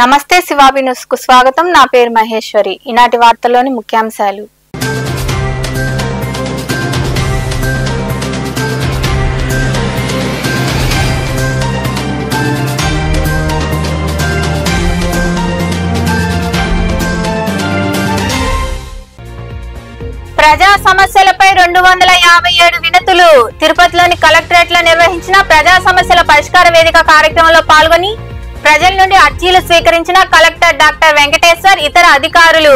నమస్తే శివాబి న్యూస్ కు స్వాగతం. నా పేరు మహేశ్వరి. ఈనాటి వార్తల్లోని ముఖ్యాంశాలు. ప్రజా సమస్యలపై 257 వినతులు. తిరుపతిలోని కలెక్టరేట్ లో నిర్వహించిన ప్రజా సమస్యల పరిష్కార వేదిక కార్యక్రమంలో పాల్గొని ప్రజల నుండి అర్జీలు స్వీకరించిన కలెక్టర్ డాక్టర్ వెంకటేశ్వర్ ఇతర అధికారులు.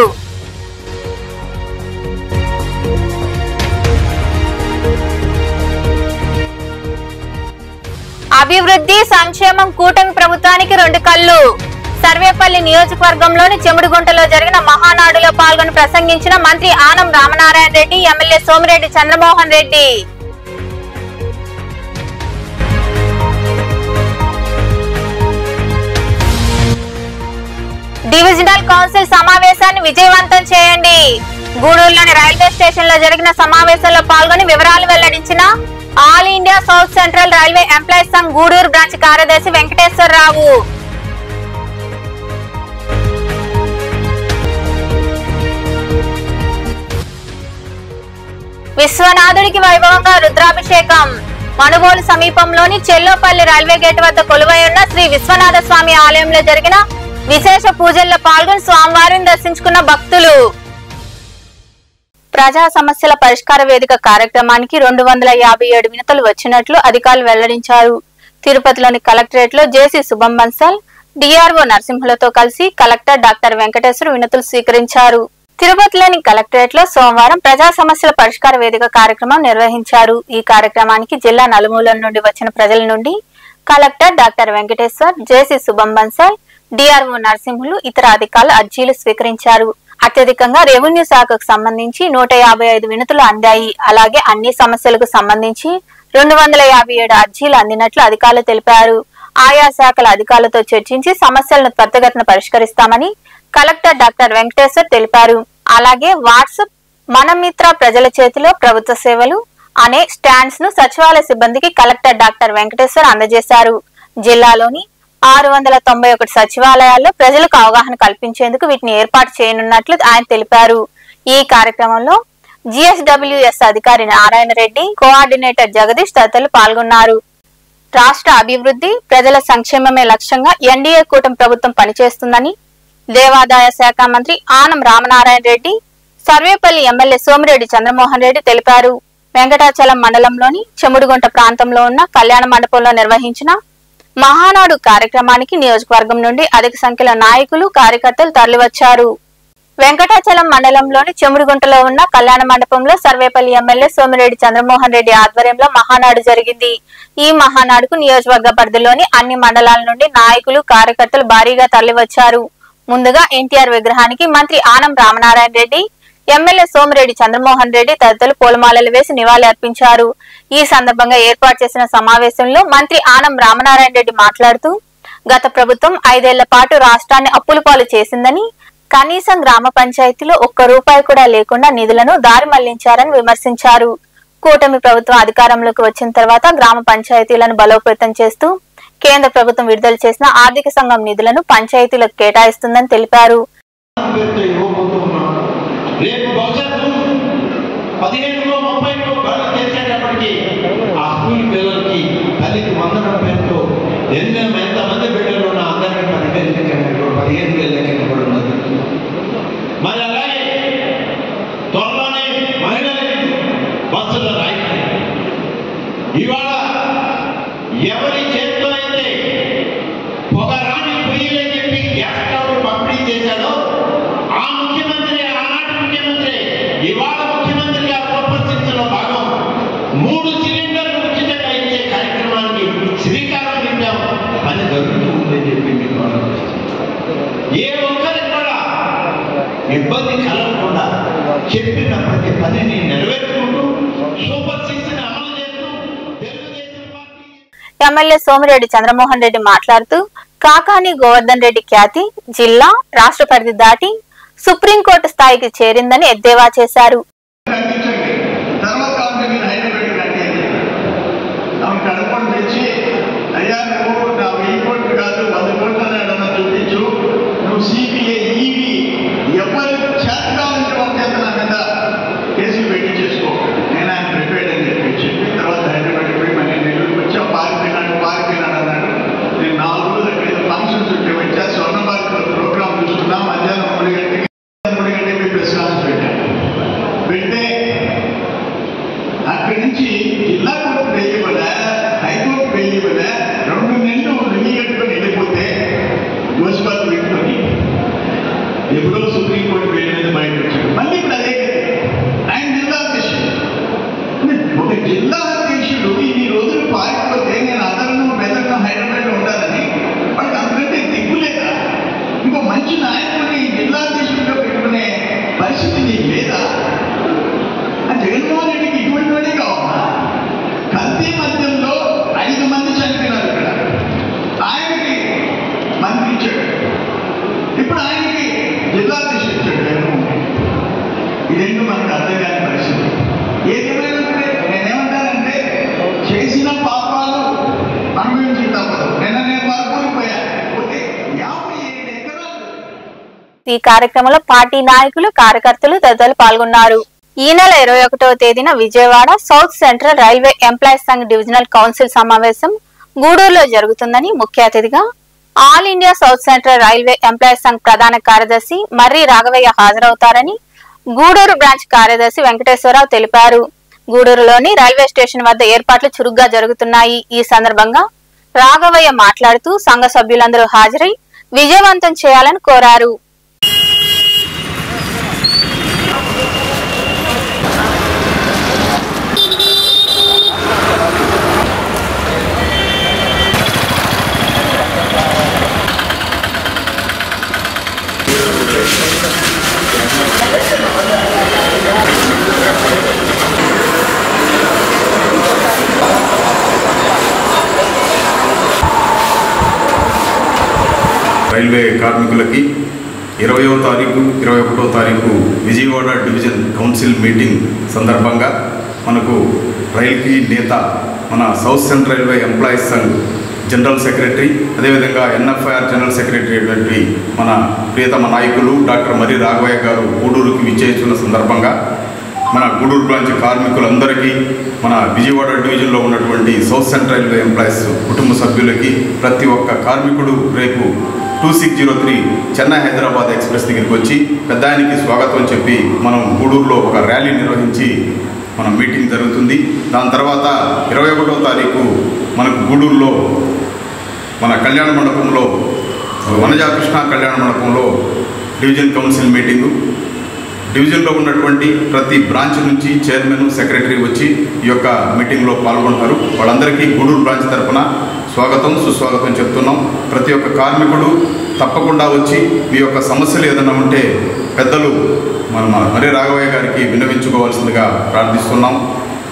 అభివృద్ధి సంక్షేమం కూటమి ప్రభుత్వానికి 2 కళ్ళు. సర్వేపల్లి నియోజకవర్గంలోని చెముడుగుంటలో జరిగిన మహానాడులో పాల్గొని ప్రసంగించిన మంత్రి Anam Ramanarayana Reddy, MLA Somireddy Chandramohan Reddy. Divisional council సమావేశాన్ని విజయవంతం చేయండి. గూడూరులోని రైల్వే స్టేషన్ లో జరిగిన సమావేశంలో పాల్గొని వివరాలు వెల్లడించిన all India south central railway employees Sangh Gudur branch కార్యదర్శి వెంకటేశ్వరరావు. విశ్వనాథుడికి వైభవంగా రుద్రాభిషేకం. మనుబోలు సమీపంలోని చెల్లోపల్లి రైల్వే గేట్ వద్ద కొలువై ఉన్న శ్రీ విశ్వనాథ స్వామి ఆలయంలో జరిగిన విశేష పూజల్లో పాల్గొని స్వామివారిని దర్శించుకున్న భక్తులు. ప్రజా సమస్యల పరిష్కార వేదిక కార్యక్రమానికి 257 వినతులు వచ్చినట్లు అధికారులు వెల్లడించారు. తిరుపతిలోని కలెక్టరేట్ లో జేసీ శుభం బన్సల్, డిఆర్ఓ నరసింహులతో కలిసి కలెక్టర్ డాక్టర్ వెంకటేశ్వర్ వినతులు స్వీకరించారు. తిరుపతిలోని కలెక్టరేట్ లో సోమవారం ప్రజా సమస్యల పరిష్కార వేదిక కార్యక్రమం నిర్వహించారు. ఈ కార్యక్రమానికి జిల్లా నలుమూలల నుండి వచ్చిన ప్రజల నుండి కలెక్టర్ డాక్టర్ వెంకటేశ్వర్, జేసీ శుభం బన్సల్, డిఆర్ఓ నరసింహులు ఇతర అధికారులు అర్జీలు స్వీకరించారు. అత్యధికంగా రెవెన్యూ శాఖకు సంబంధించి 155 వినతులు అందాయి. అలాగే అన్ని సమస్యలకు సంబంధించి 257 అర్జీలు అందినట్లు అధికారులు తెలిపారు. ఆయా శాఖల అధికారులతో చర్చించి సమస్యలను త్వరితగతిన పరిష్కరిస్తామని కలెక్టర్ డాక్టర్ వెంకటేశ్వర్ తెలిపారు. అలాగే వాట్సాప్ మన మిత్ర ప్రజల చేతిలో ప్రభుత్వ సేవలు అనే స్టాండ్స్ ను సచివాలయ సిబ్బందికి కలెక్టర్ డాక్టర్ వెంకటేశ్వర్ అందజేశారు. జిల్లాలోని 691 సచివాలయాల్లో ప్రజలకు అవగాహన కల్పించేందుకు వీటిని ఏర్పాటు చేయనున్నట్లు ఆయన తెలిపారు. ఈ కార్యక్రమంలో జిఎస్డబ్ల్యూఎస్ అధికారి నారాయణ రెడ్డి, కోఆర్డినేటర్ జగదీష్ తదితరులు పాల్గొన్నారు. రాష్ట్ర అభివృద్ధి, ప్రజల సంక్షేమమే లక్ష్యంగా ఎన్డీఏ కూటమి ప్రభుత్వం పనిచేస్తుందని దేవాదాయ శాఖ మంత్రి ఆనం రామనారాయణ రెడ్డి, సర్వేపల్లి ఎమ్మెల్యే సోమిరెడ్డి చంద్రమోహన్ రెడ్డి తెలిపారు. వెంకటాచలం మండలంలోని చెముడుగుంట ప్రాంతంలో ఉన్న కళ్యాణ మండపంలో నిర్వహించిన మహానాడు కార్యక్రమానికి నియోజకవర్గం నుండి అధిక సంఖ్యలో నాయకులు, కార్యకర్తలు తరలివచ్చారు. వెంకటాచలం మండలంలోని చెముడుగుంటలో ఉన్న కళ్యాణ మండపంలో సర్వేపల్లి ఎమ్మెల్యే సోమిరెడ్డి చంద్రమోహన్ రెడ్డి ఆధ్వర్యంలో మహానాడు జరిగింది. ఈ మహానాడుకు నియోజకవర్గ పరిధిలోని అన్ని మండలాల నుండి నాయకులు, కార్యకర్తలు భారీగా తరలివచ్చారు. ముందుగా ఎన్టీఆర్ విగ్రహానికి మంత్రి ఆనం రామనారాయణ రెడ్డి, ఎమ్మెల్యే సోమిరెడ్డి చంద్రమోహన్ రెడ్డి తదితరులు పూలమాలలు వేసి నివాళి అర్పించారు. ఈ సందర్భంగా ఏర్పాటు చేసిన సమావేశంలో మంత్రి ఆనం రామనారాయణ రెడ్డి మాట్లాడుతూ గత ప్రభుత్వం 5 ఏళ్ల పాటు రాష్ట్రాన్ని అప్పుల పాలు చేసిందని, కనీసం గ్రామ పంచాయతీలో ₹1 కూడా లేకుండా నిధులను దారి మళ్లించారని విమర్శించారు. కూటమి ప్రభుత్వం అధికారంలోకి వచ్చిన తర్వాత గ్రామ పంచాయతీలను బలోపేతం చేస్తూ కేంద్ర ప్రభుత్వం విడుదల చేసిన ఆర్థిక సంఘం నిధులను పంచాయతీలకు కేటాయిస్తుందని తెలిపారు. ఎవరి చేతిలో అయితే పొగరాని పొయ్యిలని చెప్పి గ్యాస్ స్టవ్ పంపిణీ చేశాడో ఆ ముఖ్యమంత్రి, ఆనాటి ముఖ్యమంత్రి ఇవాళ ముఖ్యమంత్రిగా ప్రవర్తించడంలో భాగం 3 సిలిండర్లు ఉచితంగా ఇచ్చే కార్యక్రమానికి శ్రీకారం చుట్టాం. అది జరుగుతూ ఉందని చెప్పి మీకు ఏ ఒక్కరికి కూడా ఇబ్బంది కలగకుండా చెప్పిన ప్రతి పనిని నెరవేర్చుకుంటూ సూపర్ 6 ని అమలు చేస్తూ ఎమ్మెల్యే సోమిరెడ్డి చంద్రమోహన్ రెడ్డి మాట్లాడుతూ కాకాని గోవర్ధన్ రెడ్డి ఖ్యాతి జిల్లా, రాష్ట్ర పరిధి దాటి సుప్రీంకోర్టు స్థాయికి చేరిందని ఎద్దేవా చేశారు. అయ్యా నువ్వు నా 1000 కోట్లు కాదు 100 కోట్లని చూపించు నెలలు రివ్యూ కట్టుకొని వెళ్ళిపోతే గోసిపాలు పెట్టుకొని ఎప్పుడో సుప్రీంకోర్టు పేరు మీద బయట వచ్చాడు. మళ్ళీ ఇప్పుడు అదే ఆయన జిల్లా అధ్యక్షుడు. ఒక జిల్లా అధ్యక్షుడు ఇన్ని రోజులు పారిపోతే నేను అదనను మెదడును హైదరాబాద్లో ఉండాలని వాళ్ళకి అంతకంటే దిక్కులేదా? ఇంకో మంచి నాయకుడిని జిల్లా అధ్యక్షుడిగా పెట్టుకునే పరిస్థితి నీకు లేదా? జగన్మోహన్ రెడ్డికి ఇటువంటి వాడే కావాలా? కల్తీ మధ్యంలో 5 మంది చనిపోయినారు ఇక్కడ. ఆయనకి మంత్రి ఇచ్చాడు, ఇప్పుడు ఆయనకి జిల్లా అధ్యక్షుడు ఇచ్చాడు జగన్మోహన్ రెడ్డి. ఇదేంటో మనకు అర్థం కాని పరిస్థితి. ఏదేమైనా నేనేమంటానంటే చేసిన పాపాలు అనుభవించి తప్పదు. నేను పాల్గొనిపోయా. పోతే 57 ఎకరాలు. ఈ కార్యక్రమంలో పార్టీ నాయకులు, కార్యకర్తలు తదితరులు పాల్గొన్నారు. ఈ నెల 21వ తేదీన Vijayawada south central railway employees Sangh divisional council సమావేశం గూడూరులో జరుగుతుందని ముఖ్య అతిథిగా all India south central railway employees Sangh ప్రధాన కార్యదర్శి మర్రి రాఘవయ్య హాజరవుతారని గూడూరు బ్రాంచ్ కార్యదర్శి వెంకటేశ్వరరావు తెలిపారు. గూడూరులోని రైల్వే స్టేషన్ వద్ద ఏర్పాట్లు చురుగ్గా జరుగుతున్నాయి. ఈ సందర్భంగా రాఘవయ్య మాట్లాడుతూ సంఘ సభ్యులందరూ హాజరై విజయవంతం చేయాలని కోరారు. రైల్వే కార్మికులకి 20వ తారీఖు 21వ తారీఖు విజయవాడ డివిజన్ కౌన్సిల్ మీటింగ్ సందర్భంగా మనకు రైల్కి నేత మన south central railway employees Sangh general secretary, అదేవిధంగా ఎన్ఎఫ్ఐఆర్ జనరల్ సెక్రటరీ అయినటువంటి మన ప్రియతమ నాయకులు డాక్టర్ మర్రి రాఘవయ్య గారు గూడూరుకి విచ్చేస్తున్న సందర్భంగా మన గూడూరు బ్రాంచ్ కార్మికులందరికీ, మన విజయవాడ డివిజన్లో ఉన్నటువంటి సౌత్ సెంట్రల్ రైల్వే ఎంప్లాయీస్ కుటుంబ సభ్యులకి, ప్రతి ఒక్క కార్మికుడు రేపు 2603 చెన్నై హైదరాబాద్ ఎక్స్ప్రెస్ దగ్గరికి వచ్చి పెద్ద ఆయనకి స్వాగతం చెప్పి మనం గూడూరులో ఒక ర్యాలీ నిర్వహించి మన మీటింగ్ జరుగుతుంది. దాని తర్వాత 21వ తారీఖు మనకు గూడూరులో మన కళ్యాణ మండపంలో వనజా కృష్ణ కళ్యాణ మండపంలో డివిజన్ కౌన్సిల్ మీటింగు. డివిజన్లో ఉన్నటువంటి ప్రతి బ్రాంచ్ నుంచి చైర్మన్, సెక్రటరీ వచ్చి ఈ యొక్క మీటింగ్లో పాల్గొంటారు. వాళ్ళందరికీ గూడూరు బ్రాంచ్ తరఫున స్వాగతం, సుస్వాగతం చెప్తున్నాం. ప్రతి ఒక్క కార్మికుడు తప్పకుండా వచ్చి మీ యొక్క సమస్యలు ఏదైనా ఉంటే పెద్దలు మన మర్రి రాఘవయ్య గారికి విన్నవించుకోవాల్సిందిగా ప్రార్థిస్తున్నాం.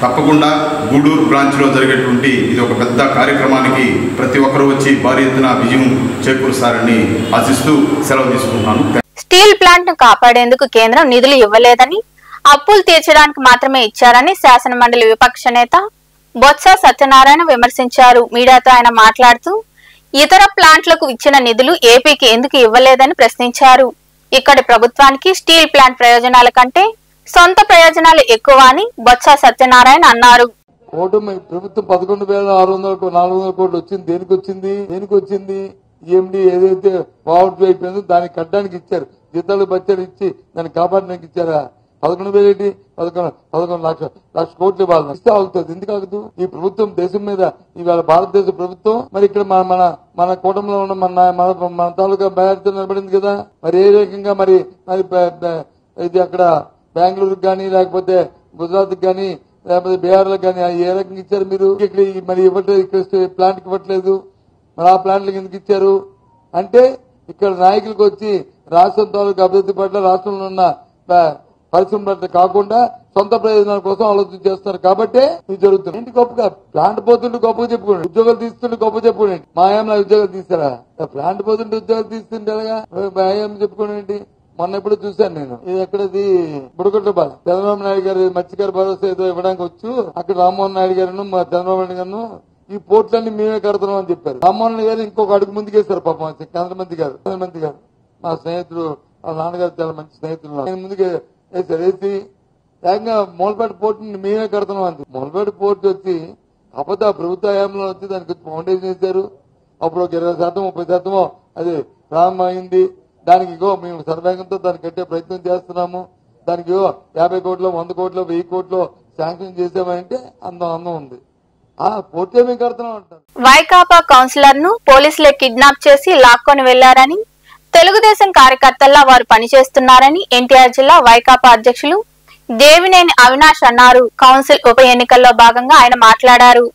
తప్పకుండా గూడూరు బ్రాంచ్లో జరిగేటువంటి ఇది ఒక పెద్ద కార్యక్రమానికి ప్రతి ఒక్కరూ వచ్చి భారీ ఎత్తున విజయం చేకూరుస్తారని ఆశిస్తూ సెలవు తీసుకుంటున్నాను. స్టీల్ ప్లాంట్ ను కాపాడేందుకు కేంద్రం నిధులు ఇవ్వలేదని, అప్పులు తీర్చడానికి మాత్రమే ఇచ్చారని శాసన మండలి విపక్ష నేత బొత్స సత్యనారాయణ విమర్శించారు. మీడియాతో ఆయన మాట్లాడుతూ ఇతర ప్లాంట్లకు ఇచ్చిన నిధులు ఏపీకి ఎందుకు ఇవ్వలేదని ప్రశ్నించారు. ఇక్కడి ప్రభుత్వానికి స్టీల్ ప్లాంట్ ప్రయోజనాల కంటే సొంత ప్రయోజనాలు ఎక్కువ అని బొత్స సత్యనారాయణ అన్నారు. ప్రభుత్వం 11,600-400 కోట్లు వచ్చింది. దేనికి వచ్చింది? ఈఎండి ఏదైతే వావుట్ అయిపోయిందో దాన్ని కట్టడానికి ఇచ్చారు. జీతాలు బచ్చాలు ఇచ్చి దాన్ని కాపాడడానికి ఇచ్చారా? 11,000 లక్ష కోట్లు ఇవ్వాలి. ఇస్తే ఆగుతుంది. ఎందుకు ఆగుతూ? ఈ ప్రభుత్వం దేశం మీద ఇవాళ భారతదేశ ప్రభుత్వం మరి ఇక్కడ మన కూటమిలో ఉన్న మన తాలూకా బ్యాడ్తో నిలబడింది కదా. మరి ఏ రకంగా మరి ఇది అక్కడ బెంగళూరుకి కానీ లేకపోతే గుజరాత్ కానీ లేకపోతే బీహార్లకు కానీ ఏ రకంగా ఇచ్చారు మీరు? ఇక్కడ మరి ఇవ్వట్లేదు, ఇక్కడ ప్లాంట్కి ఇవ్వట్లేదు. మరి ఆ ప్లాంట్లకు ఎందుకు ఇచ్చారు అంటే ఇక్కడ నాయకులకు వచ్చి రాష్ట్రం తాలూకు అభివృద్ధి పట్ల, రాష్ట్రంలో ఉన్న పరిశ్రమ పట్ల కాకుండా సొంత ప్రయోజనాల కోసం ఆలోచన చేస్తున్నారు కాబట్టి ఇది జరుగుతుంది. ఏంటి గొప్పగా ప్లాంట్ పోతుంటే గొప్పగా చెప్పుకోండి, ఉద్యోగాలు తీస్తుంటే గొప్ప చెప్పుకోండి. మా ఏమైనా ఉద్యోగాలు తీస్తారా? ప్లాంట్ పోతుంటే ఉద్యోగాలు తీస్తుంటే ఎలాగా చెప్పుకోండి. మొన్న ఎప్పుడు చూశాను నేను, ఇది ఎక్కడది బుడగొట్టబాల చంద్రబాబు నాయుడు గారు మత్స్యకార భరోసా ఏదో ఇవ్వడానికి వచ్చు. అక్కడ రామ్మోహన్ నాయుడు గారు చంద్రబాబు నాయుడు గారు ఈ పోర్ట్లన్నీ మేమే కడుతున్నాం అని చెప్పారు. రామ్మోహన్ గారు ఇంకొక అడుగు ముందుకేస్తారు పాపం. చంద్రమంతి గారు మా స్నేహితుడు, వాళ్ళ నాన్నగారు చాలా మంచి స్నేహితులు. ముందుకే వేసారు. వేసి ఏకంగా మూలపేట పోర్ట్ మేమే కడుతున్నాం అంది. మూలపేట పోర్ట్ వచ్చి అబద్ధ ప్రభుత్వ హయాంలో వచ్చి దానికి ఫౌండేషన్ వేశారు. అప్పుడు ఒక 20%, 30% అది ప్రారంభమైంది. దానికి మేము సర్వేగంతో దాన్ని కట్టే ప్రయత్నం చేస్తున్నాము. దానికి 50 కోట్లు, 100 కోట్లు, 1000 కోట్లు శాంక్షన్ చేసామంటే అందం ఉంది. పూర్తిగా మేము కడుతున్నాం అంటారు. వైకాపా కౌన్సిలర్ ను పోలీసులే కిడ్నాప్ చేసి లాక్కొని వెళ్లారని, తెలుగుదేశం కార్యకర్తల్లా వారు పనిచేస్తున్నారని ఎన్టీఆర్ జిల్లా వైకాపా అధ్యక్షులు దేవినేని అవినాష్ అన్నారు. కౌన్సిల్ ఉప ఎన్నికల్లో భాగంగా ఆయన మాట్లాడారు.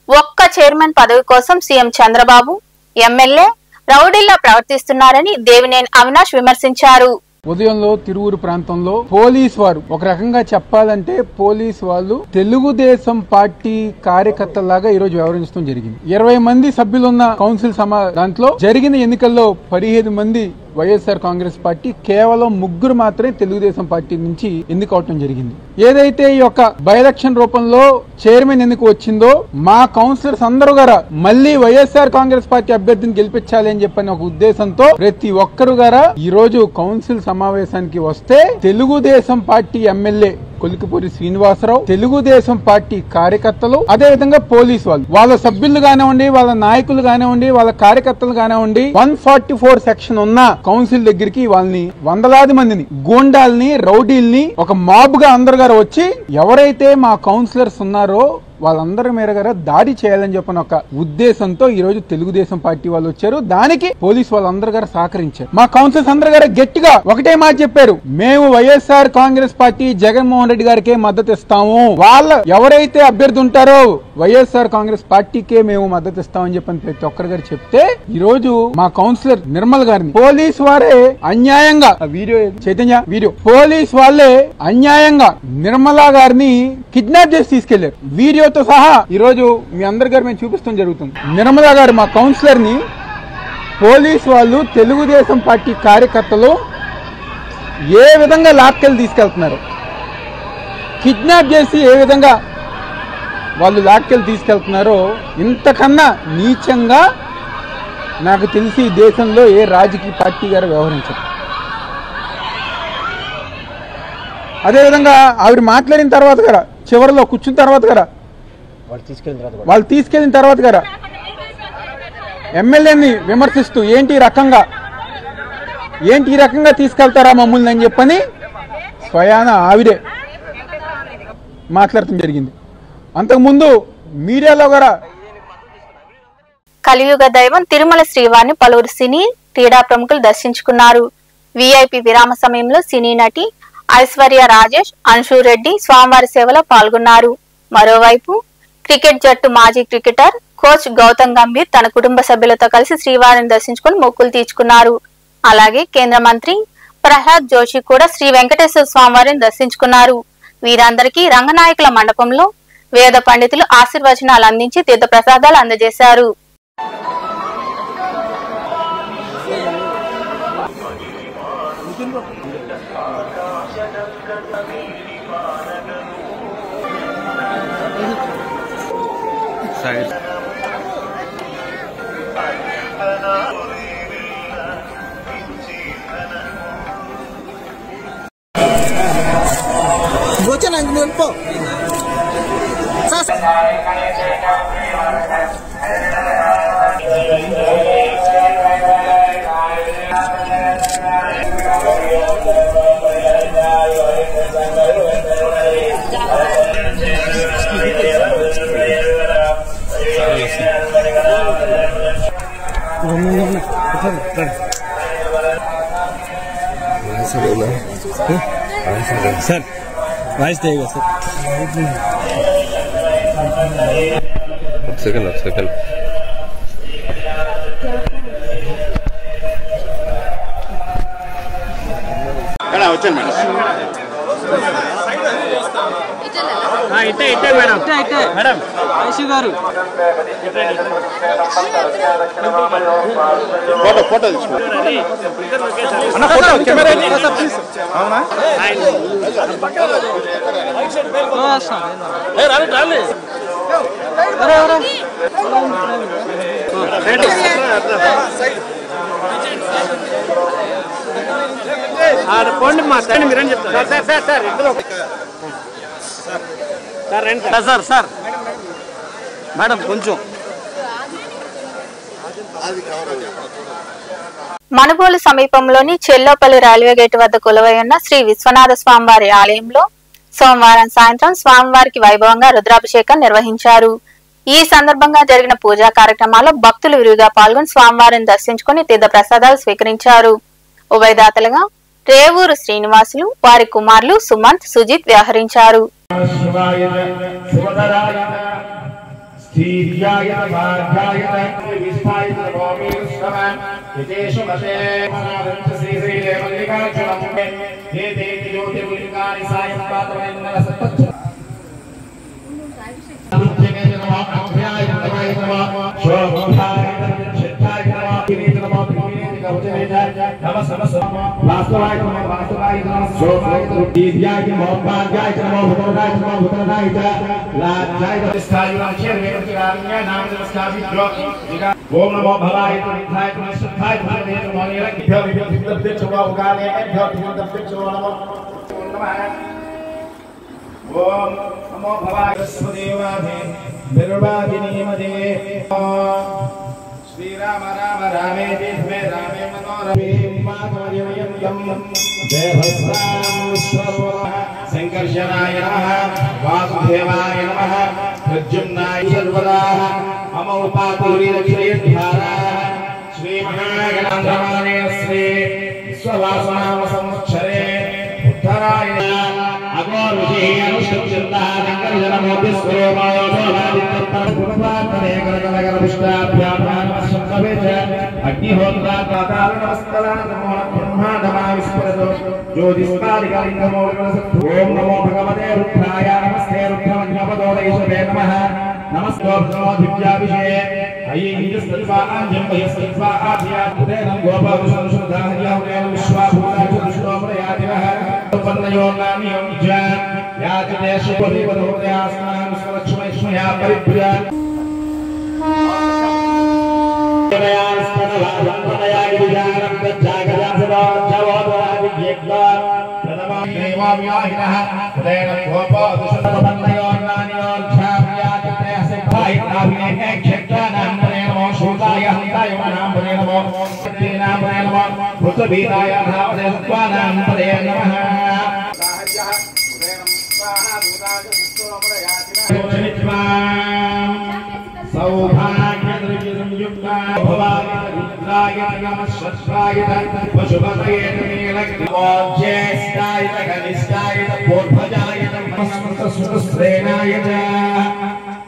ఒక్క చైర్మన్ పదవి కోసం సీఎం చంద్రబాబు, ఎమ్మెల్యే రౌడీల్లా ప్రవర్తిస్తున్నారని దేవినేని అవినాష్ విమర్శించారు. ఉదయంలో తిరువురు ప్రాంతంలో పోలీస్ వారు, ఒక రకంగా చెప్పాలంటే పోలీస్ వాళ్ళు తెలుగుదేశం పార్టీ కార్యకర్తలాగా ఈ రోజు వ్యవహరించడం జరిగింది. 20 మంది సభ్యులున్న కౌన్సిల్ దాంట్లో జరిగిన ఎన్నికల్లో 17 మంది వైఎస్ఆర్ కాంగ్రెస్ పార్టీ, కేవలం 3 మాత్రమే తెలుగుదేశం పార్టీ నుంచి ఎన్నికవటం జరిగింది. ఏదైతే ఈ యొక్క బై ఎలక్షన్ రూపంలో చైర్మన్ ఎన్నిక వచ్చిందో, మా కౌన్సిలర్స్ అందరూ గారా మళ్లీ వైఎస్ఆర్ కాంగ్రెస్ పార్టీ అభ్యర్థిని గెలిపించాలి అని చెప్పని ఒక ఉద్దేశంతో ప్రతి ఒక్కరు గారా ఈ రోజు కౌన్సిల్ సమావేశానికి వస్తే Telugu Desam party MLA Kolikipuri Srinivasarao, Telugu Desam party కార్యకర్తలు, అదే విధంగా పోలీసు వాళ్ళు, వాళ్ళ సభ్యులు కానివ్వండి, వాళ్ళ నాయకులు కానివ్వండి, వాళ్ళ కార్యకర్తలు కానివ్వండి, 144 సెక్షన్ ఉన్న కౌన్సిల్ దగ్గరికి వాళ్ళని వందలాది మందిని, గూండాల్ని, రౌడీల్ని ఒక మాబ్ గా అందరు గారు వచ్చి ఎవరైతే మా కౌన్సిలర్స్ ఉన్నారో వాళ్ళందరి మీద గారు దాడి చేయాలని చెప్పిన ఒక ఉద్దేశంతో ఈ రోజు తెలుగుదేశం పార్టీ వాళ్ళు వచ్చారు. దానికి పోలీసు వాళ్ళందరూ గారు సహకరించారు. మా కౌన్సిలర్స్ అందరూ గారు గట్టిగా ఒకటే మాట చెప్పారు, మేము వైఎస్ఆర్ కాంగ్రెస్ పార్టీ జగన్మోహన్ రెడ్డి గారికే మద్దతు ఇస్తాము, వాళ్ళ ఎవరైతే అభ్యర్థి ఉంటారో వైఎస్ఆర్ కాంగ్రెస్ పార్టీకే మేము మద్దతు ఇస్తామని చెప్పని ప్రతి ఒక్కరి గారు చెప్తే ఈ రోజు మా కౌన్సిలర్ నిర్మల్ గారిని పోలీసు వారే అన్యాయంగా, వీడియో పోలీసు వాళ్ళే అన్యాయంగా నిర్మలా గారిని కిడ్నాప్ చేసి తీసుకెళ్లారు. వీడియోతో సహా ఈ రోజు మీ అందరి గారు మేము చూపిస్తాం జరుగుతుంది. నిర్మలా గారు మా కౌన్సిలర్ ని పోలీసు వాళ్ళు, తెలుగుదేశం పార్టీ కార్యకర్తలు ఏ విధంగా లాక్కెళ్ళి తీసుకెళ్తున్నారు, కిడ్నాప్ చేసి ఏ విధంగా వాళ్ళు లాక్కెళ్ళి తీసుకెళ్తున్నారో ఇంతకన్నా నీచంగా నాకు తెలిసి ఈ దేశంలో ఏ రాజకీయ పార్టీ గారు వ్యవహరించారు. అదేవిధంగా ఆవిడ మాట్లాడిన తర్వాత కదా, చివరిలో కూర్చున్న తర్వాత కదా, వాళ్ళు తీసుకెళ్లిన తర్వాత కదా ఎమ్మెల్యేని విమర్శిస్తూ ఏంటి ఈ రకంగా తీసుకెళ్తారా మమ్మల్ని అని చెప్పని స్వయాన ఆవిడే మాట్లాడటం జరిగింది. అంతకుముందు మీడియాలో కూడా కలియుగ దైవం తిరుమల శ్రీవారిని పలువురు సినీ క్రీడా ప్రముఖులు దర్శించుకున్నారు. విఐపి విరామ సమయంలో సినీ నటి ఐశ్వర్య రాజేష్, అంశు రెడ్డి స్వామివారి సేవలో పాల్గొన్నారు. మరోవైపు క్రికెట్ జట్టు మాజీ క్రికెటర్ కోచ్ గౌతమ్ గంభీర్ తన కుటుంబ సభ్యులతో కలిసి శ్రీవారిని దర్శించుకుని మొక్కులు తీర్చుకున్నారు. అలాగే కేంద్ర మంత్రి ప్రహ్లాద్ జోషి కూడా శ్రీ వెంకటేశ్వర స్వామివారిని దర్శించుకున్నారు. వీరందరికీ రంగనాయకుల మండపంలో వేద పండితులు ఆశీర్వచనాలు అందించి తీర్థ ప్రసాదాలు అందజేశారు. सर वाइस देगा सर सेकंड వచ్చాను మేడం. ఇట్టే మేడం మేడం ఐషు గారు ఫోటో తీసుకోండి. పోండి మా సార్ మీరేం చెప్తారు సార్ ఇద్దరు సార్ సార్ మేడం కొంచెం మనుబోలు సమీపంలోని చెల్లోపల్లి రైల్వే గేట్ వద్ద కొలువై ఉన్న శ్రీ విశ్వనాథ స్వామివారి ఆలయంలో సోమవారం సాయంత్రం స్వామివారికి వైభవంగా రుద్రాభిషేకం నిర్వహించారు. ఈ సందర్భంగా జరిగిన పూజా కార్యక్రమాల్లో భక్తులు విరివిగా పాల్గొని స్వామివారిని దర్శించుకుని తీర్థ ప్రసాదాలు స్వీకరించారు. ఉభయదాతలుగా రేవూరు శ్రీనివాసులు, వారి కుమారులు సుమంత్, సుజిత్ వ్యవహరించారు. ఓం నమో భవాయ పురుషాయ పురుషాయ ఓం నమో భవాయ స్వదేవాదే నిర్వాదినీమదే శ్రీరామ రామ రామేతి ద్వే రామే మనోరమే మాధవయం యం దేవస్వాముశ్వరః సంకర్షణాయ నమః వాసుదేవాయ నమః ప్రద్యుమ్నాయ సర్వదాః మమ ఉపాతూరి దక్షిణేర్ధారా శ్రీ మహాగణాంధ్రమానే శ్రీ విశ్వవాసనామ సంవత్సరే ఉత్తరాయ అగోరుజి అనుష్ఠుచందా సంకర్షణమోతి స్వరూపాయ ఓం నమో భగవతే రుద్రాయ నమస్తే రుద్రమజ్ఞపదోదయసే నమః నమస్కారాభిషే అయ్యేస్వాంజం వయస్వాధ్యాత్రేనం గోపాలశుద్ధాహ్యాహ్యాం విశ్వాభూతాశుష్ణోమరయాదివః పన్నయోర్నామియం జ యాతిదేశోపరివదోదయాస్నాం స్వలక్ష్మయస్మయా పరిభ్యా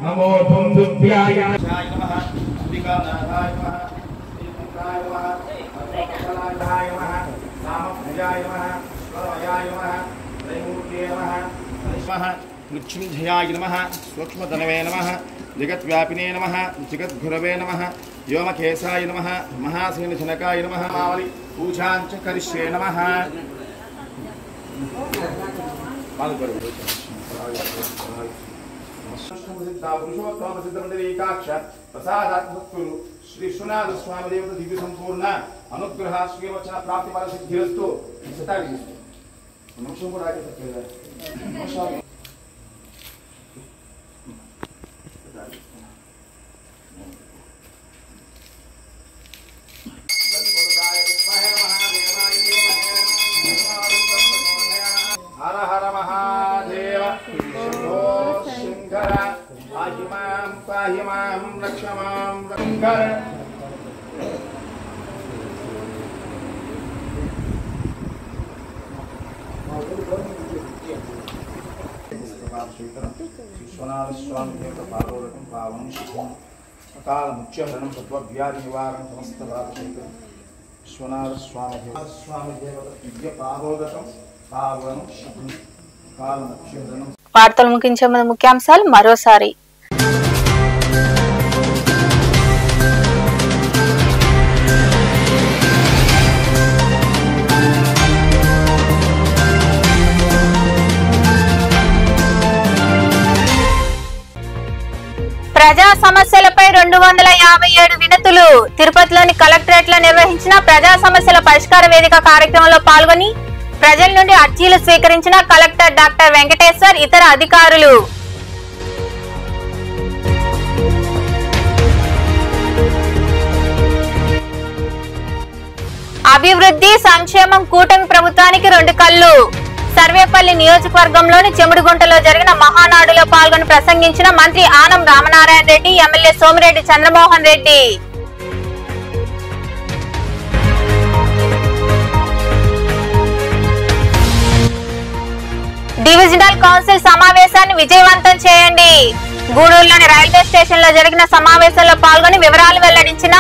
నమో దుందుభ్యాయ మృత్యుంజయాయ నమః సూక్ష్మధనవే నమః జగద్వ్యాపినే నమః జగద్గురవే నమః వ్యోమకేశాయ నమః మహాసేనజనకాయ నమః మావలి పూజాంచ కరిష్యే నమః శ్రీ విశ్వనాథ స్వామి దేవత దివ్య సంపూర్ణ అనుగ్రహ శ్రీవచన ప్రాప్తి ఫల సిద్ధిరస్తు. నిమిషం కూడా హర హర మహాదేవ శంకర పాహిమాం పాహిమాం రక్షమాం శంకర విశ్వనాథ స్వామి దేవత పాదోదకం పావనం శుభం అకాల ముఖ్యహరణం సత్వవ్యాధి నివారణం సమస్త పాపశంకరం విశ్వనాథ స్వామి దేవత దివ్య పాదోదకం పావనం శుభం అకాల ముఖ్యహరణం. వార్తలు ముగించే ముందు ముఖ్యాంశాలు మరోసారి. ప్రజా సమస్యలపై 257 వినతులు. తిరుపతిలోని కలెక్టరేట్ లో నిర్వహించిన ప్రజా సమస్యల పరిష్కార వేదిక కార్యక్రమంలో పాల్గొని ప్రజల నుండి అర్జీలు స్వీకరించిన కలెక్టర్ డాక్టర్ వెంకటేశ్వర్, ఇతర అధికారులు. అభివృద్ధి సంక్షేమం కూటమి ప్రభుత్వానికి 2 కళ్ళు. సర్వేపల్లి నియోజకవర్గంలోని చెముడుగుంటలో జరిగిన మహానాడులో పాల్గొని ప్రసంగించిన మంత్రి Anam Ramanarayana Reddy, MLA Somireddy Chandramohan Reddy. Divisional council సమావేశాన్ని విజయవంతం చేయండి. గూడూరులోని రైల్వే స్టేషన్ లో జరిగిన సమావేశంలో పాల్గొని వివరాలు వెల్లడించిన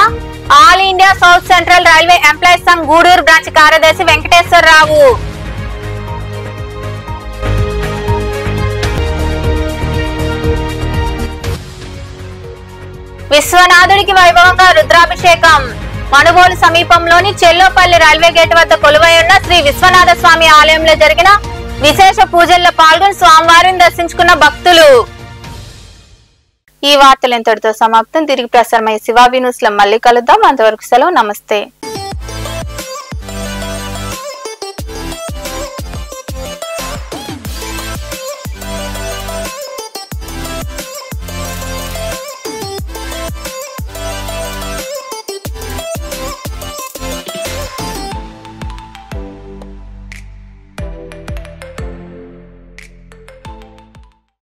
all India south central railway employees Sangh Gudur branch కార్యదర్శి వెంకటేశ్వరరావు. విశ్వనాథుడికి వైభవంగా రుద్రాభిషేకం. మనుబోలు సమీపంలోని చెల్లోపల్లి రైల్వే గేట్ వద్ద కొలువై ఉన్న శ్రీ విశ్వనాథ స్వామి ఆలయంలో జరిగిన విశేష పూజల్లో పాల్గొని స్వామివారిని దర్శించుకున్న భక్తులు. ఈ వార్తలు ఇంతటితో సమాప్తం. తిరిగి ప్రసారమయ్యే శివాబి న్యూస్ లో మళ్ళీ కలుద్దాం. అంతవరకు సెలవు. నమస్తే.